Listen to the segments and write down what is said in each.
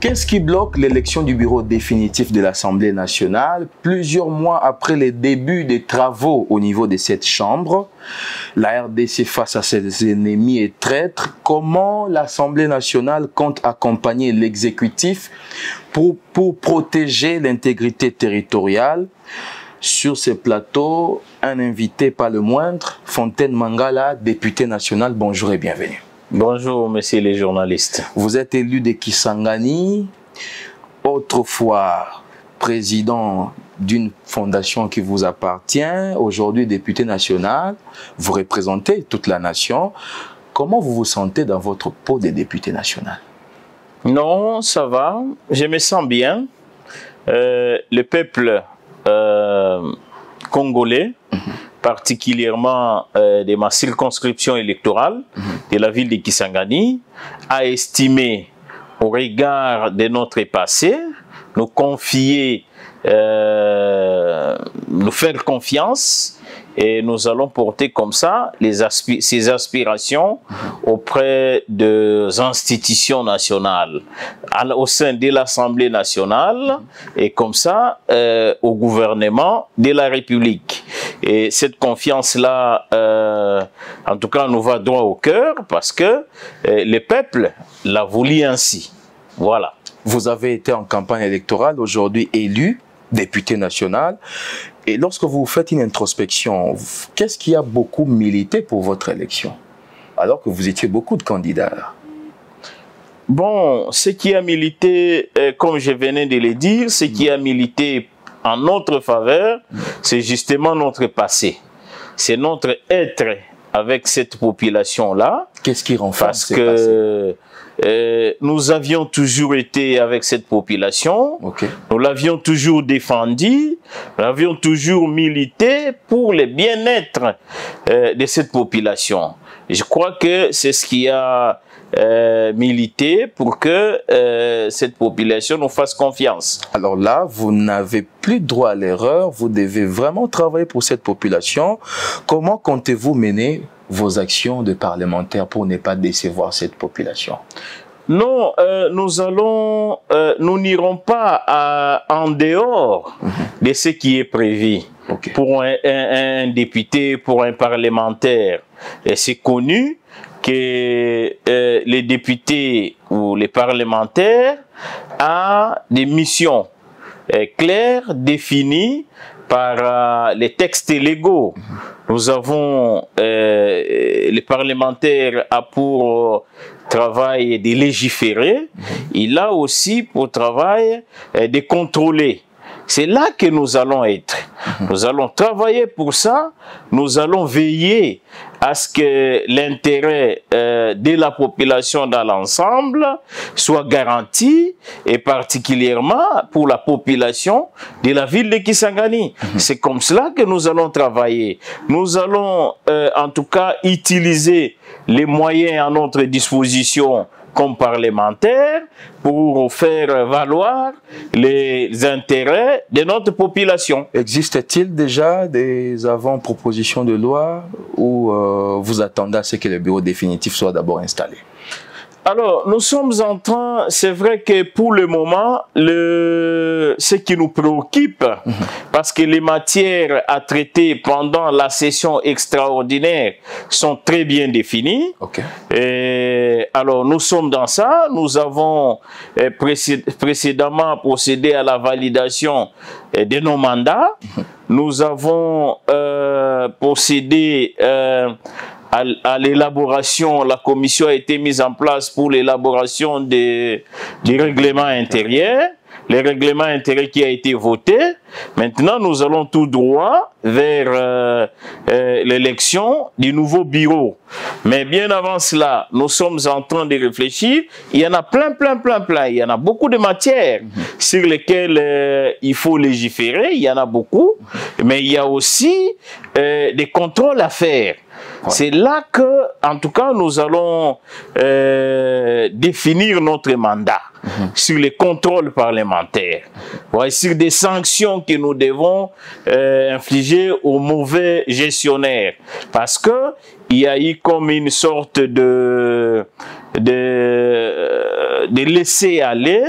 Qu'est-ce qui bloque l'élection du bureau définitif de l'Assemblée nationale plusieurs mois après les débuts des travaux au niveau de cette chambre? La RDC face à ses ennemis et traîtres, comment l'Assemblée nationale compte accompagner l'exécutif pour protéger l'intégrité territoriale? Sur ce plateau, un invité pas le moindre, Fontaine Mangala, député national. Bonjour et bienvenue. Bonjour, messieurs les journalistes. Vous êtes élu de Kisangani, autrefois président d'une fondation qui vous appartient, aujourd'hui député national. Vous représentez toute la nation. Comment vous vous sentez dans votre peau de député national? Non, ça va. Je me sens bien. Le peuple congolais, particulièrement de ma circonscription électorale, de la ville de Kisangani, a estimé, au regard de notre passé, nous confier, nous faire confiance, et nous allons porter comme ça ces aspirations auprès des institutions nationales, au sein de l'Assemblée nationale, et comme ça au gouvernement de la République. Et cette confiance-là, en tout cas, nous va droit au cœur, parce que le peuple l'a voulu ainsi. Voilà. Vous avez été en campagne électorale, aujourd'hui élu député national. Et lorsque vous faites une introspection, qu'est-ce qui a beaucoup milité pour votre élection, alors que vous étiez beaucoup de candidats? Bon, ce qui a milité, comme je venais de le dire, ce qui a milité en notre faveur, c'est justement notre passé. C'est notre être avec cette population-là. Qu'est-ce qui renforce Parce que nous avions toujours été avec cette population, nous l'avions toujours défendu, nous avions toujours milité pour le bien-être de cette population. Et je crois que c'est ce qui a milité pour que cette population nous fasse confiance. Alors là, vous n'avez plus droit à l'erreur, vous devez vraiment travailler pour cette population. Comment comptez-vous mener vos actions de parlementaire pour ne pas décevoir cette population? Non, nous n'irons pas en dehors de ce qui est prévu pour un député, pour un parlementaire. Et c'est connu que les députés ou les parlementaires ont des missions claires, définies par les textes légaux. Nous avons, les parlementaires a pour travail de légiférer, il a aussi pour travail de contrôler. C'est là que nous allons être. Nous allons travailler pour ça, nous allons veiller à ce que l'intérêt de la population dans l'ensemble soit garanti, et particulièrement pour la population de la ville de Kisangani. C'est comme cela que nous allons travailler. Nous allons en tout cas utiliser les moyens à notre disposition comme parlementaires pour faire valoir les intérêts de notre population. Existe-t-il déjà des avant-propositions de loi ou vous attendez à ce que le bureau définitif soit d'abord installé? Alors, nous sommes en train, c'est vrai que pour le moment, ce qui nous préoccupe, parce que les matières à traiter pendant la session extraordinaire sont très bien définies. Et alors, nous sommes dans ça. Nous avons précédemment procédé à la validation de nos mandats. Nous avons procédé à l'élaboration, la commission a été mise en place pour l'élaboration du règlement intérieur, le règlement intérieur qui a été voté. Maintenant, nous allons tout droit vers l'élection du nouveau bureau. Mais bien avant cela, nous sommes en train de réfléchir. Il y en a plein. Il y en a beaucoup de matières sur lesquelles il faut légiférer. Il y en a beaucoup. Mais il y a aussi des contrôles à faire. C'est là que, en tout cas, nous allons définir notre mandat sur les contrôles parlementaires, sur des sanctions que nous devons infliger aux mauvais gestionnaires. Parce que il y a eu comme une sorte de de laisser aller,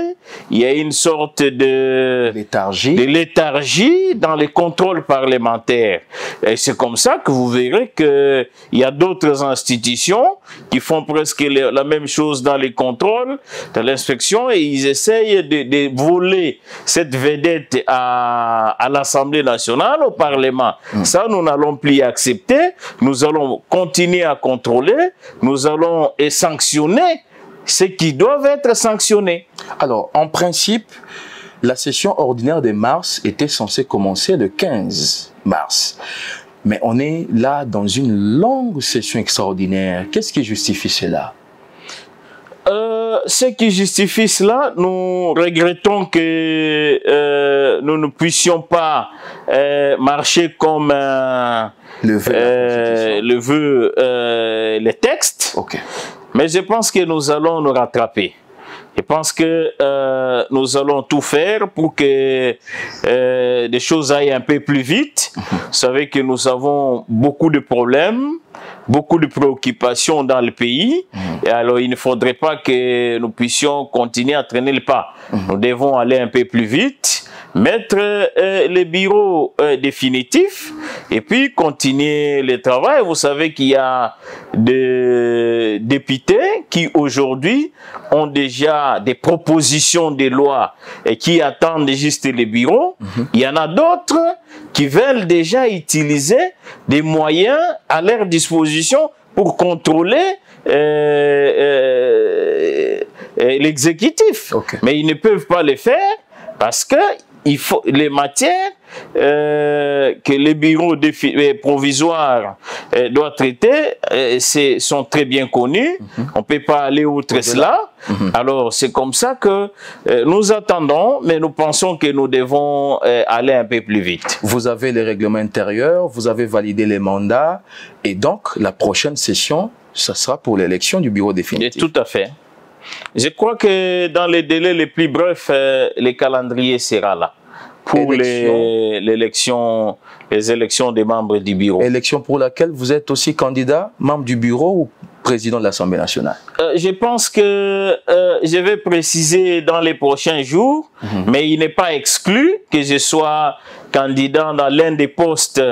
il y a une sorte de léthargie dans les contrôles parlementaires. Et c'est comme ça que vous verrez qu'il y a d'autres institutions qui font presque la même chose dans les contrôles, dans l'inspection, et ils essayent de voler cette vedette à l'Assemblée nationale, au Parlement. Ça, nous n'allons plus accepter. Nous allons continuer à contrôler. Nous allons sanctionner ceux qui doivent être sanctionnés. Alors, en principe, la session ordinaire de mars était censée commencer le 15 mars. Mais on est là dans une longue session extraordinaire. Qu'est-ce qui justifie cela? Ce qui justifie cela, nous regrettons que nous ne puissions pas marcher comme le veut les textes. Okay. Mais je pense que nous allons nous rattraper. Je pense que nous allons tout faire pour que les choses aillent un peu plus vite. Vous savez que nous avons beaucoup de problèmes, beaucoup de préoccupations dans le pays. Et alors, il ne faudrait pas que nous puissions continuer à traîner le pas. Nous devons aller un peu plus vite, mettre les bureaux définitifs et puis continuer le travail. Vous savez qu'il y a des députés qui aujourd'hui ont déjà des propositions de loi et qui attendent juste les bureaux. Il y en a d'autres qui veulent déjà utiliser des moyens à leur disposition pour contrôler l'exécutif. Okay. Mais ils ne peuvent pas le faire parce que il faut, les matières que les bureaux provisoires doivent traiter sont très bien connues. On ne peut pas aller outre cela. Alors, c'est comme ça que nous attendons, mais nous pensons que nous devons aller un peu plus vite. Vous avez les règlements intérieurs, vous avez validé les mandats, et donc la prochaine session, ça sera pour l'élection du bureau définitif. Et tout à fait. Je crois que dans les délais les plus brefs, le calendrier sera là pour les élections des membres du bureau. Élection pour laquelle vous êtes aussi candidat, membre du bureau ou président de l'Assemblée nationale? Je pense que je vais préciser dans les prochains jours, mais il n'est pas exclu que je sois candidat dans l'un des postes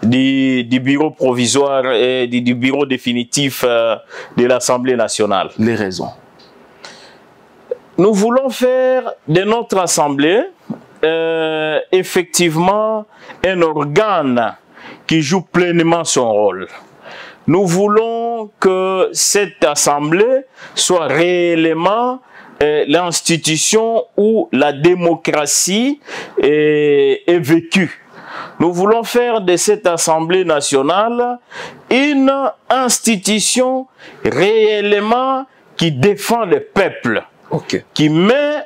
du bureau provisoire et du bureau définitif de l'Assemblée nationale. Les raisons? Nous voulons faire de notre Assemblée effectivement un organe qui joue pleinement son rôle. Nous voulons que cette Assemblée soit réellement l'institution où la démocratie est vécue. Nous voulons faire de cette Assemblée nationale une institution réellement qui défend le peuple. Okay. Qui met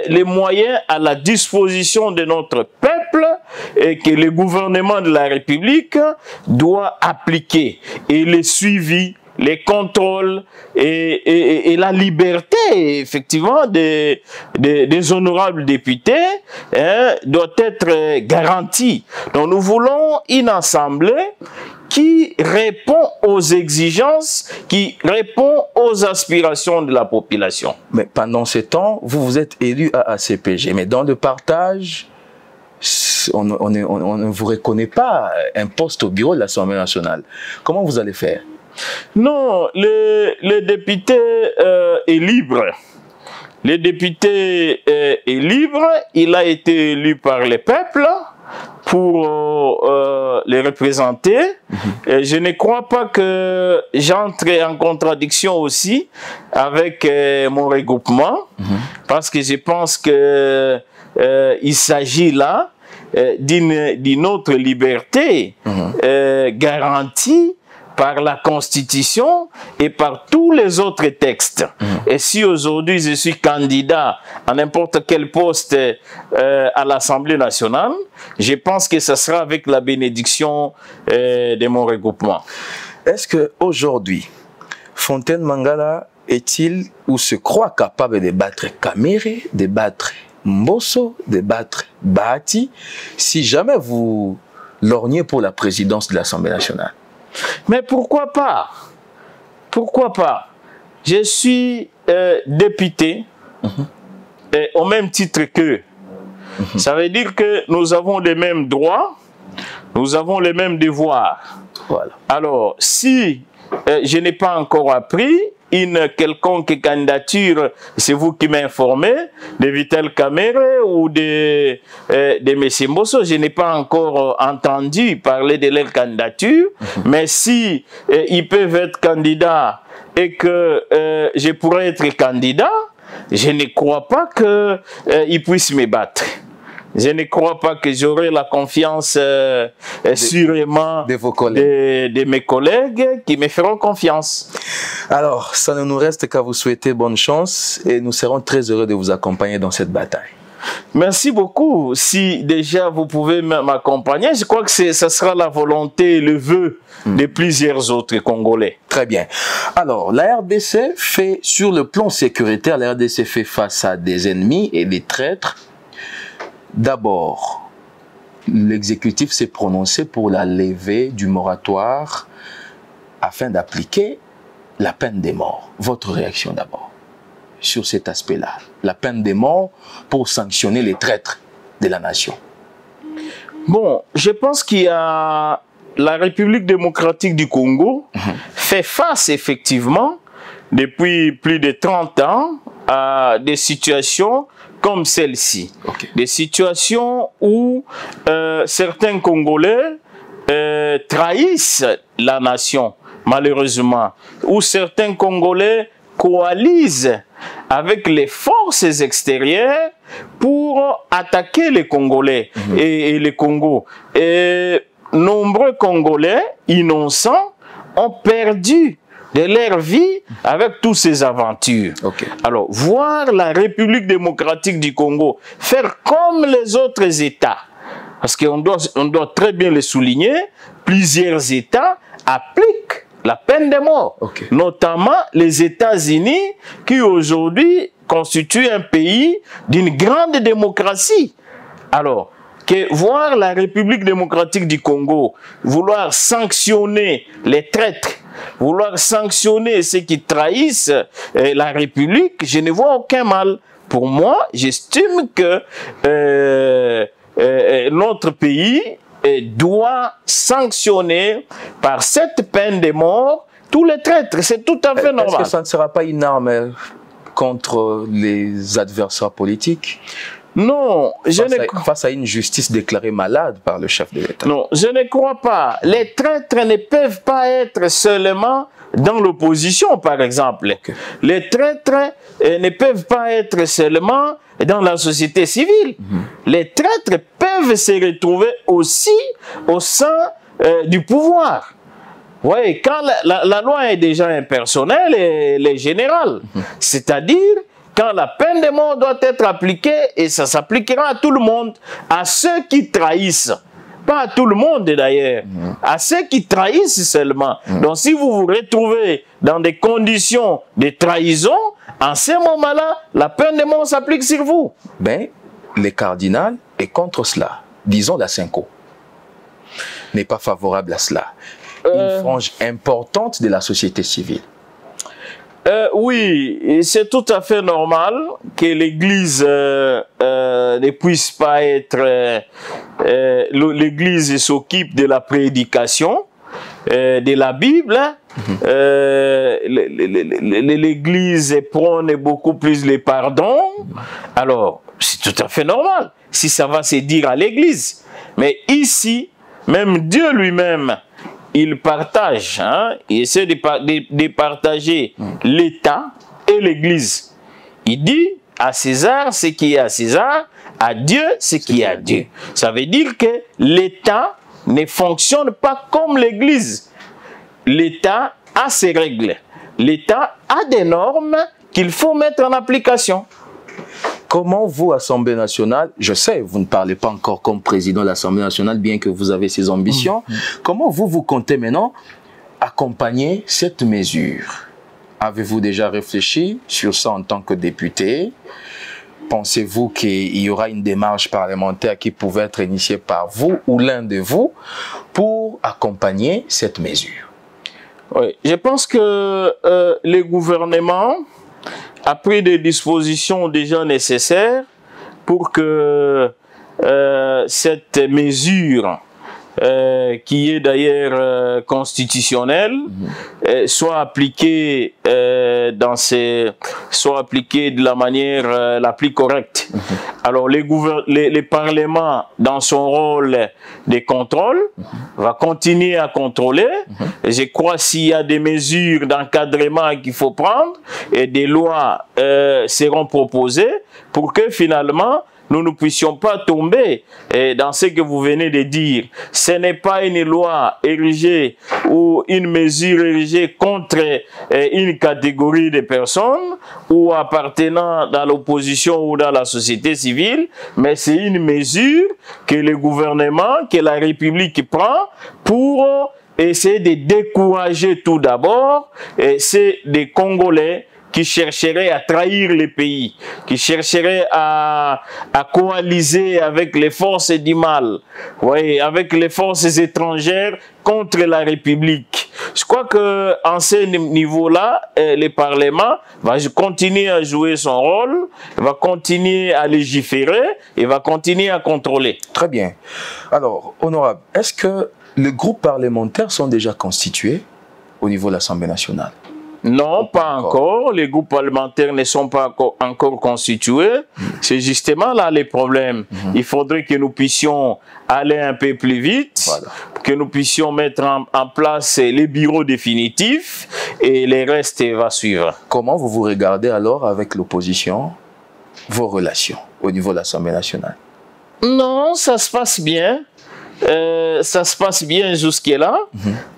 les moyens à la disposition de notre peuple et que le gouvernement de la République doit appliquer. Et le suivi, les contrôles et la liberté, effectivement, des honorables députés doit être garantie. Donc nous voulons une assemblée qui répond aux exigences, qui répond aux aspirations de la population. Mais pendant ce temps, vous êtes élu à ACPG, mais dans le partage, on ne vous reconnaît pas un poste au bureau de l'Assemblée nationale. Comment vous allez faire? Non, le député est libre. Le député est libre, il a été élu par le peuple pour les représenter. Je ne crois pas que j'entre en contradiction aussi avec mon regroupement, parce que je pense que il s'agit là d'une autre liberté garantie par la Constitution et par tous les autres textes. Et si aujourd'hui je suis candidat à n'importe quel poste à l'Assemblée nationale, je pense que ce sera avec la bénédiction de mon regroupement. Est-ce qu'aujourd'hui, Fontaine Mangala est-il ou se croit capable de battre Kamere, de battre Mbosso, de battre Bahati, si jamais vous lorgnez pour la présidence de l'Assemblée nationale? Mais pourquoi pas? Pourquoi pas? Je suis député au même titre qu'eux. Ça veut dire que nous avons les mêmes droits, nous avons les mêmes devoirs. Voilà. Alors, si je n'ai pas encore appris une quelconque candidature, c'est vous qui m'informez, de Vital Kamerhe ou de M. Mbosso, je n'ai pas encore entendu parler de leur candidature, mais si ils peuvent être candidats et que je pourrais être candidat, je ne crois pas qu'ils puissent me battre. Je ne crois pas que j'aurai la confiance sûrement de mes collègues qui me feront confiance. Alors, ça ne nous reste qu'à vous souhaiter bonne chance et nous serons très heureux de vous accompagner dans cette bataille. Merci beaucoup. Si déjà vous pouvez m'accompagner, je crois que ça sera la volonté et le vœu de plusieurs autres Congolais. Très bien. Alors, la RDC fait, sur le plan sécuritaire, la RDC fait face à des ennemis et des traîtres. D'abord, l'exécutif s'est prononcé pour la levée du moratoire afin d'appliquer la peine de mort. Votre réaction d'abord sur cet aspect-là, la peine de mort pour sanctionner les traîtres de la nation. Bon, je pense qu'il y a la République démocratique du Congo fait face effectivement depuis plus de 30 ans à des situations comme celle-ci. Des situations où certains Congolais trahissent la nation, malheureusement, où certains Congolais coalisent avec les forces extérieures pour attaquer les Congolais et le Congo. Et nombreux Congolais innocents ont perdu de leur vie avec toutes ces aventures. Alors, voir la République démocratique du Congo faire comme les autres États, parce qu'on doit très bien le souligner, plusieurs États appliquent la peine de mort, notamment les États-Unis qui aujourd'hui constituent un pays d'une grande démocratie. Alors, que voir la République démocratique du Congo vouloir sanctionner les traîtres, vouloir sanctionner ceux qui trahissent la République, je ne vois aucun mal. Pour moi, j'estime que notre pays doit sanctionner par cette peine de mort tous les traîtres. C'est tout à fait normal. Est-ce que ça ne sera pas une arme contre les adversaires politiques? Non, face à une justice déclarée malade par le chef de l'État. Non, je ne crois pas. Les traîtres ne peuvent pas être seulement dans l'opposition, par exemple. Les traîtres ne peuvent pas être seulement dans la société civile. Les traîtres peuvent se retrouver aussi au sein du pouvoir. Oui, quand la loi est déjà impersonnelle et elle est générale. C'est-à-dire, quand la peine de mort doit être appliquée, et ça s'appliquera à tout le monde, à ceux qui trahissent. Pas à tout le monde d'ailleurs, à ceux qui trahissent seulement. Donc si vous vous retrouvez dans des conditions de trahison, en ce moment-là, la peine de mort s'applique sur vous. Ben, le cardinal est contre cela. Disons la Cinco n'est pas favorable à cela. Une frange importante de la société civile. Oui, c'est tout à fait normal que l'Église ne puisse pas être... L'Église s'occupe de la prédication de la Bible. L'Église prône beaucoup plus le pardon. Alors, c'est tout à fait normal si ça va se dire à l'Église. Mais ici, même Dieu lui-même, il partage, il essaie de partager l'État et l'Église. Il dit à César ce qui est à César, à Dieu ce qui est à Dieu. Ça veut dire que l'État ne fonctionne pas comme l'Église. L'État a ses règles. L'État a des normes qu'il faut mettre en application. Comment vous, Assemblée nationale, je sais, vous ne parlez pas encore comme président de l'Assemblée nationale, bien que vous avez ces ambitions, comment vous comptez maintenant accompagner cette mesure? Avez-vous déjà réfléchi sur ça en tant que député? Pensez-vous qu'il y aura une démarche parlementaire qui pouvait être initiée par vous ou l'un de vous pour accompagner cette mesure? Oui, je pense que le gouvernement a pris des dispositions déjà nécessaires pour que cette mesure, qui est d'ailleurs constitutionnelle, soit appliquée soit appliquée de la manière la plus correcte. Alors les parlements, dans son rôle de contrôle, va continuer à contrôler. Je crois s'il y a des mesures d'encadrement qu'il faut prendre et des lois seront proposées pour que finalement nous ne puissions pas tomber dans ce que vous venez de dire. Ce n'est pas une loi érigée ou une mesure érigée contre une catégorie de personnes ou appartenant dans l'opposition ou dans la société civile, mais c'est une mesure que le gouvernement, que la République prend pour essayer de décourager tout d'abord c'est des Congolais qui chercherait à trahir les pays, qui chercherait à coaliser avec les forces du mal, oui, avec les forces étrangères contre la République. Je crois qu'en ce niveau-là, le Parlement va continuer à jouer son rôle, va continuer à légiférer et va continuer à contrôler. Très bien. Alors, honorable, est-ce que les groupes parlementaires sont déjà constitués au niveau de l'Assemblée nationale? Non, pas encore. Les groupes parlementaires ne sont pas encore constitués. C'est justement là les problèmes. Il faudrait que nous puissions aller un peu plus vite, que nous puissions mettre en place les bureaux définitifs et le reste va suivre. Comment vous regardez alors avec l'opposition, vos relations au niveau de l'Assemblée nationale? Non, ça se passe bien. Ça se passe bien jusque-là,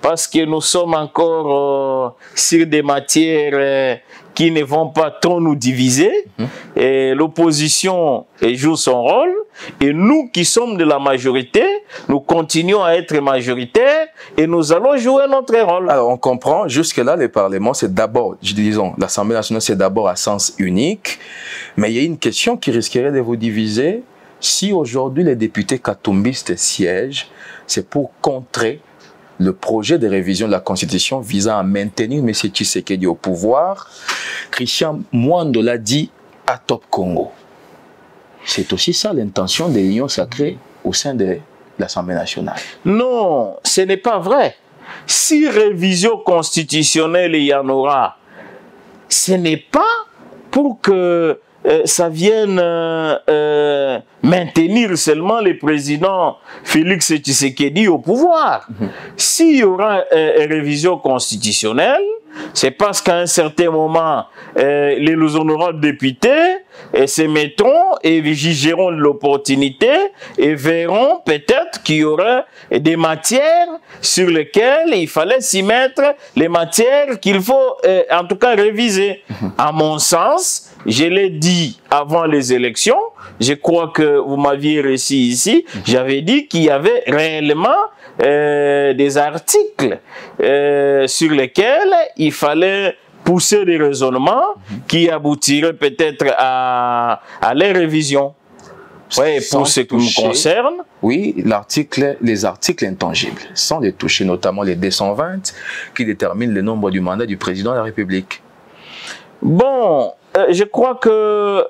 parce que nous sommes encore sur des matières qui ne vont pas trop nous diviser. L'opposition joue son rôle, et nous qui sommes de la majorité, nous continuons à être majoritaires, et nous allons jouer notre rôle. Alors on comprend, jusque-là, le Parlement, c'est d'abord, disons, l'Assemblée nationale, c'est d'abord à sens unique, mais il y a une question qui risquerait de vous diviser. Si aujourd'hui les députés katumbistes siègent, c'est pour contrer le projet de révision de la Constitution visant à maintenir M. Tshisekedi au pouvoir. Christian Mwando l'a dit à Top Congo. C'est aussi ça l'intention de l'Union sacrée au sein de l'Assemblée nationale. Non, ce n'est pas vrai. Si révision constitutionnelle il y en aura, ce n'est pas pour que ça vienne maintenir seulement le président Félix Tshisekedi au pouvoir. S'il y aura une révision constitutionnelle, c'est parce qu'à un certain moment, les honorables députés se mettront et jugeront de l'opportunité et verront peut-être qu'il y aurait des matières sur lesquelles il fallait s'y mettre, les matières qu'il faut en tout cas réviser. À mon sens, je l'ai dit avant les élections, je crois que vous m'aviez réussi ici, j'avais dit qu'il y avait réellement des articles sur lesquels il fallait pousser des raisonnements qui aboutiraient peut-être à les révisions. Oui, pour ce qui me concerne. Oui, les articles intangibles, sans les toucher, notamment les 220 qui déterminent le nombre du mandat du président de la République. Bon, je crois que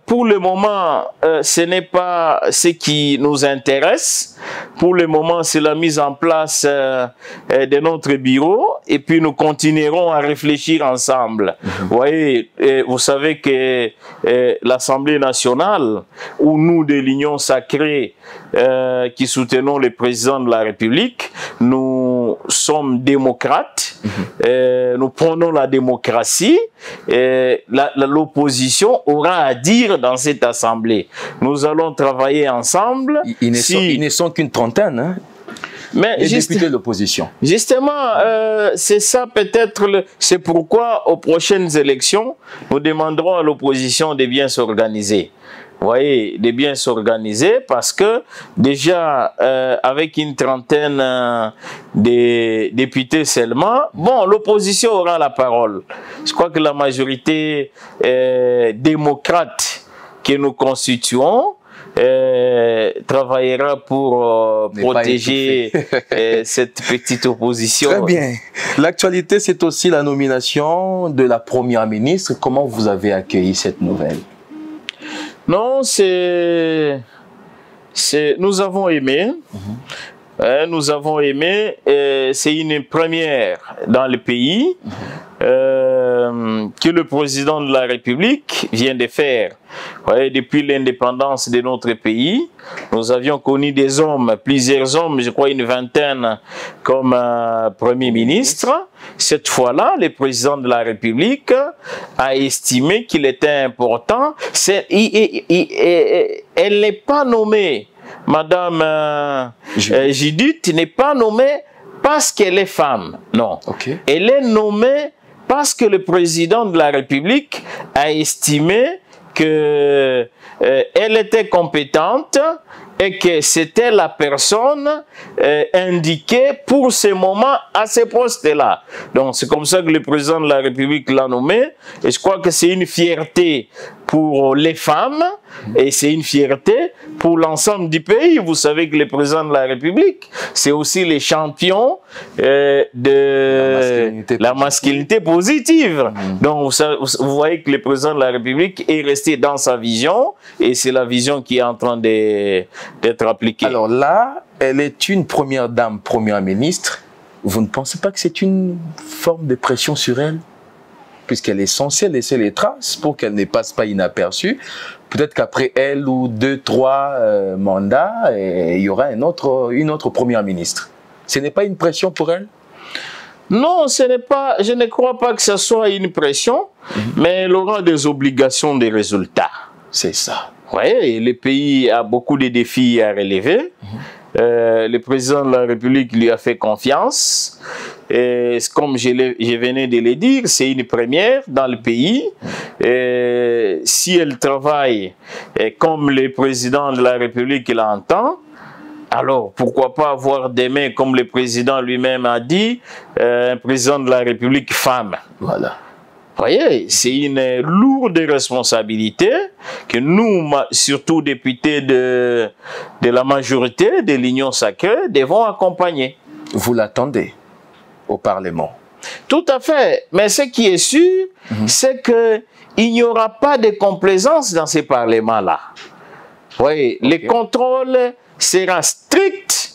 pour le moment, ce n'est pas ce qui nous intéresse. Pour le moment, c'est la mise en place de notre bureau et puis nous continuerons à réfléchir ensemble. Vous voyez, vous savez que l'Assemblée nationale, où nous de l'Union sacrée qui soutenons le président de la République, nous sommes démocrates, nous prenons la démocratie, l'opposition aura à dire dans cette assemblée. Nous allons travailler ensemble. Ils ne sont qu'une trentaine, hein? Mais les députés de l'opposition. Justement, c'est ça peut-être, c'est pourquoi aux prochaines élections, nous demanderons à l'opposition de bien s'organiser. Vous voyez, de bien s'organiser parce que déjà, avec une trentaine de députés seulement, bon, l'opposition aura la parole. Je crois que la majorité démocrate que nous constituons travaillera pour protéger cette petite opposition. Très bien. L'actualité, c'est aussi la nomination de la première ministre. Comment vous avez accueilli cette nouvelle? Non, nous avons aimé. Nous avons aimé. C'est une première dans le pays que le président de la République vient de faire. Depuis l'indépendance de notre pays, nous avions connu des hommes, plusieurs hommes, je crois une vingtaine, comme Premier ministre. Cette fois-là, le président de la République a estimé qu'il était important. Elle n'est pas nommée, Madame Judith n'est pas nommée parce qu'elle est femme, non. Okay. Elle est nommée parce que le président de la République a estimé qu'elle était compétente et que c'était la personne indiquée pour ce moment à ce poste-là. Donc c'est comme ça que le président de la République l'a nommé, et je crois que c'est une fierté pour les femmes et c'est une fierté pour l'ensemble du pays. Vous savez que le président de la République, c'est aussi les champions de la masculinité positive. Donc vous voyez que le président de la République est resté dans sa vision et c'est la vision qui est en train d'être appliquée. Alors là, elle est une première dame, première ministre. Vous ne pensez pas que c'est une forme de pression sur elle? Puisqu'elle est censée laisser les traces pour qu'elle ne passe pas inaperçue. Peut-être qu'après elle ou 2, 3 mandats, il y aura une autre première ministre. Ce n'est pas une pression pour elle? Non, ce n'est pas, je ne crois pas que ce soit une pression, mais elle aura des obligations de résultats. C'est ça. Oui, le pays a beaucoup de défis à relever. Le président de la République lui a fait confiance. Et comme je venais de le dire, c'est une première dans le pays. Et si elle travaille comme le président de la République l'entend, alors pourquoi pas avoir demain, comme le président lui-même a dit, un président de la République femme. Voilà. Vous voyez, c'est une lourde responsabilité que nous, surtout députés de la majorité de l'Union sacrée, devons accompagner. Vous l'attendez au Parlement? Tout à fait. Mais ce qui est sûr, c'est qu'il n'y aura pas de complaisance dans ces parlements-là. Vous voyez, le contrôle sera strict.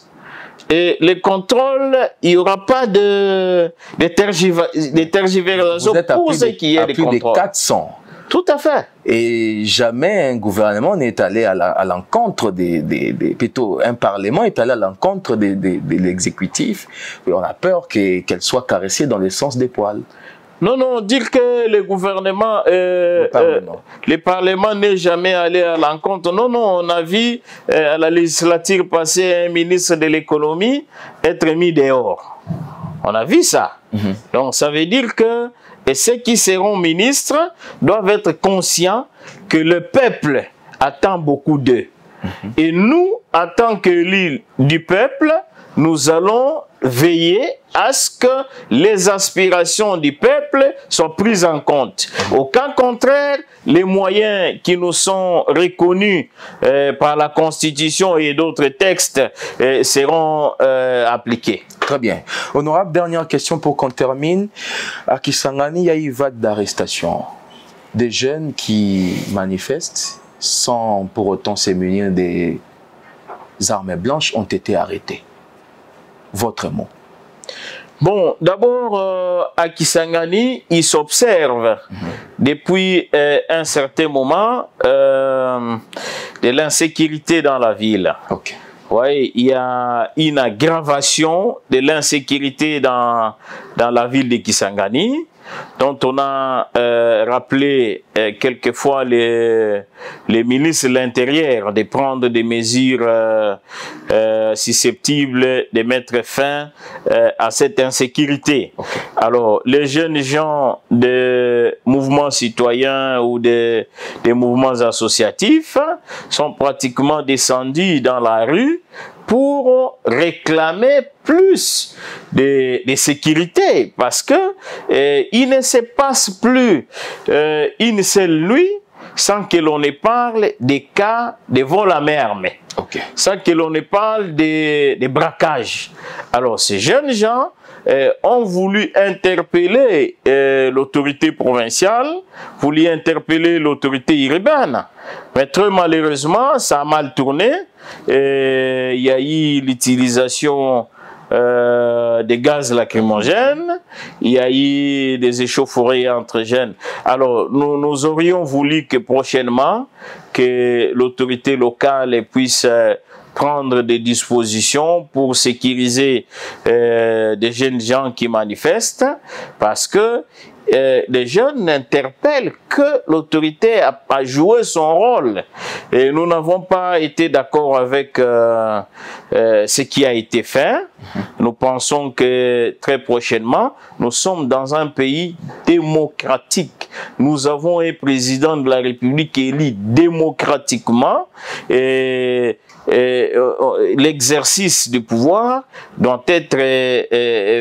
Et le contrôle, il n'y aura pas de tergiversation pour ce qui est des contrôles. Plus de 400. Tout à fait. Et jamais un gouvernement n'est allé à l'encontre plutôt un parlement est allé à l'encontre de l'exécutif. On a peur qu'elle soit caressée dans le sens des poils. Non, non, dire que le gouvernement, le Parlement n'est jamais allé à l'encontre. Non, non, on a vu à la législature passée un ministre de l'économie être mis dehors. On a vu ça. Donc ça veut dire que ceux qui seront ministres doivent être conscients que le peuple attend beaucoup d'eux. Et nous, en tant qu'élus du peuple, nous allons veiller à ce que les aspirations du peuple soient prises en compte. Au cas contraire, les moyens qui nous sont reconnus par la Constitution et d'autres textes seront appliqués. Très bien. Honorable, dernière question pour qu'on termine. À Kisangani, il y a eu vague d'arrestations. Des jeunes qui manifestent sans pour autant se munir des armes blanches ont été arrêtés. Votre mot? Bon, d'abord, à Kisangani, il s'observe depuis un certain moment de l'insécurité dans la ville. Okay. Oui, il y a une aggravation de l'insécurité dans la ville de Kisangani, dont on a rappelé quelquefois les ministres de l'Intérieur de prendre des mesures susceptibles de mettre fin à cette insécurité. Okay. Alors, les jeunes gens des mouvements citoyens ou des mouvements associatifs sont pratiquement descendus dans la rue pour réclamer plus de sécurité, parce que il ne se passe plus une seule nuit sans que l'on ne parle des cas de vol à main armée, sans que l'on ne parle des braquages. Alors, ces jeunes gens ont voulu interpeller l'autorité provinciale, voulu interpeller l'autorité urbaine. Mais très malheureusement, ça a mal tourné. Il y a eu l'utilisation des gaz lacrymogènes, il y a eu des échauffourées entre jeunes. Alors, nous aurions voulu que prochainement, que l'autorité locale puisse prendre des dispositions pour sécuriser des jeunes gens qui manifestent, parce que les jeunes n'interpellent que l'autorité a joué son rôle. Et nous n'avons pas été d'accord avec ce qui a été fait. Nous pensons que très prochainement, nous sommes dans un pays démocratique. Nous avons un président de la République élu démocratiquement et l'exercice du pouvoir doit être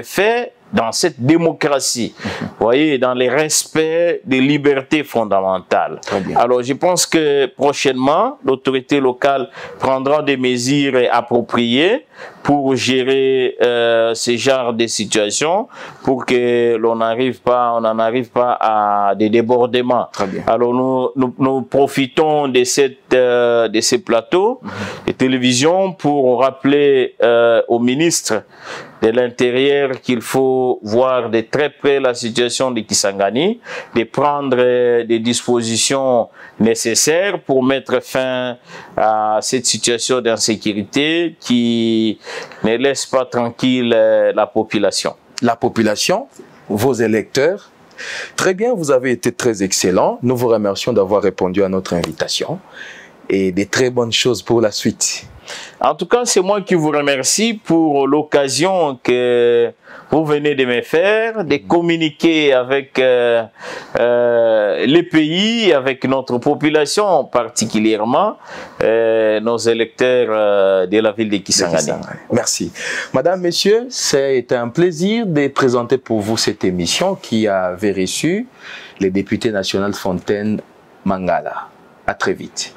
fait dans cette démocratie, vous voyez, dans le respect des libertés fondamentales. Alors, je pense que prochainement, l'autorité locale prendra des mesures appropriées pour gérer ce genre de situations, pour que l'on n'arrive pas, on n'en arrive pas à des débordements. Alors, nous profitons de ces plateaux de télévision pour rappeler au ministre de l'Intérieur qu'il faut voir de très près la situation de Kisangani, de prendre des dispositions nécessaires pour mettre fin à cette situation d'insécurité qui ne laisse pas tranquille la population. La population, vos électeurs, très bien, vous avez été très excellent. Nous vous remercions d'avoir répondu à notre invitation et des très bonnes choses pour la suite. En tout cas, c'est moi qui vous remercie pour l'occasion que vous venez de me faire, de communiquer avec les pays, avec notre population, particulièrement nos électeurs de la ville de Kisangani. Merci. Madame, Messieurs, c'est un plaisir de présenter pour vous cette émission qui avait reçu le député national Fontaine Mangala. À très vite.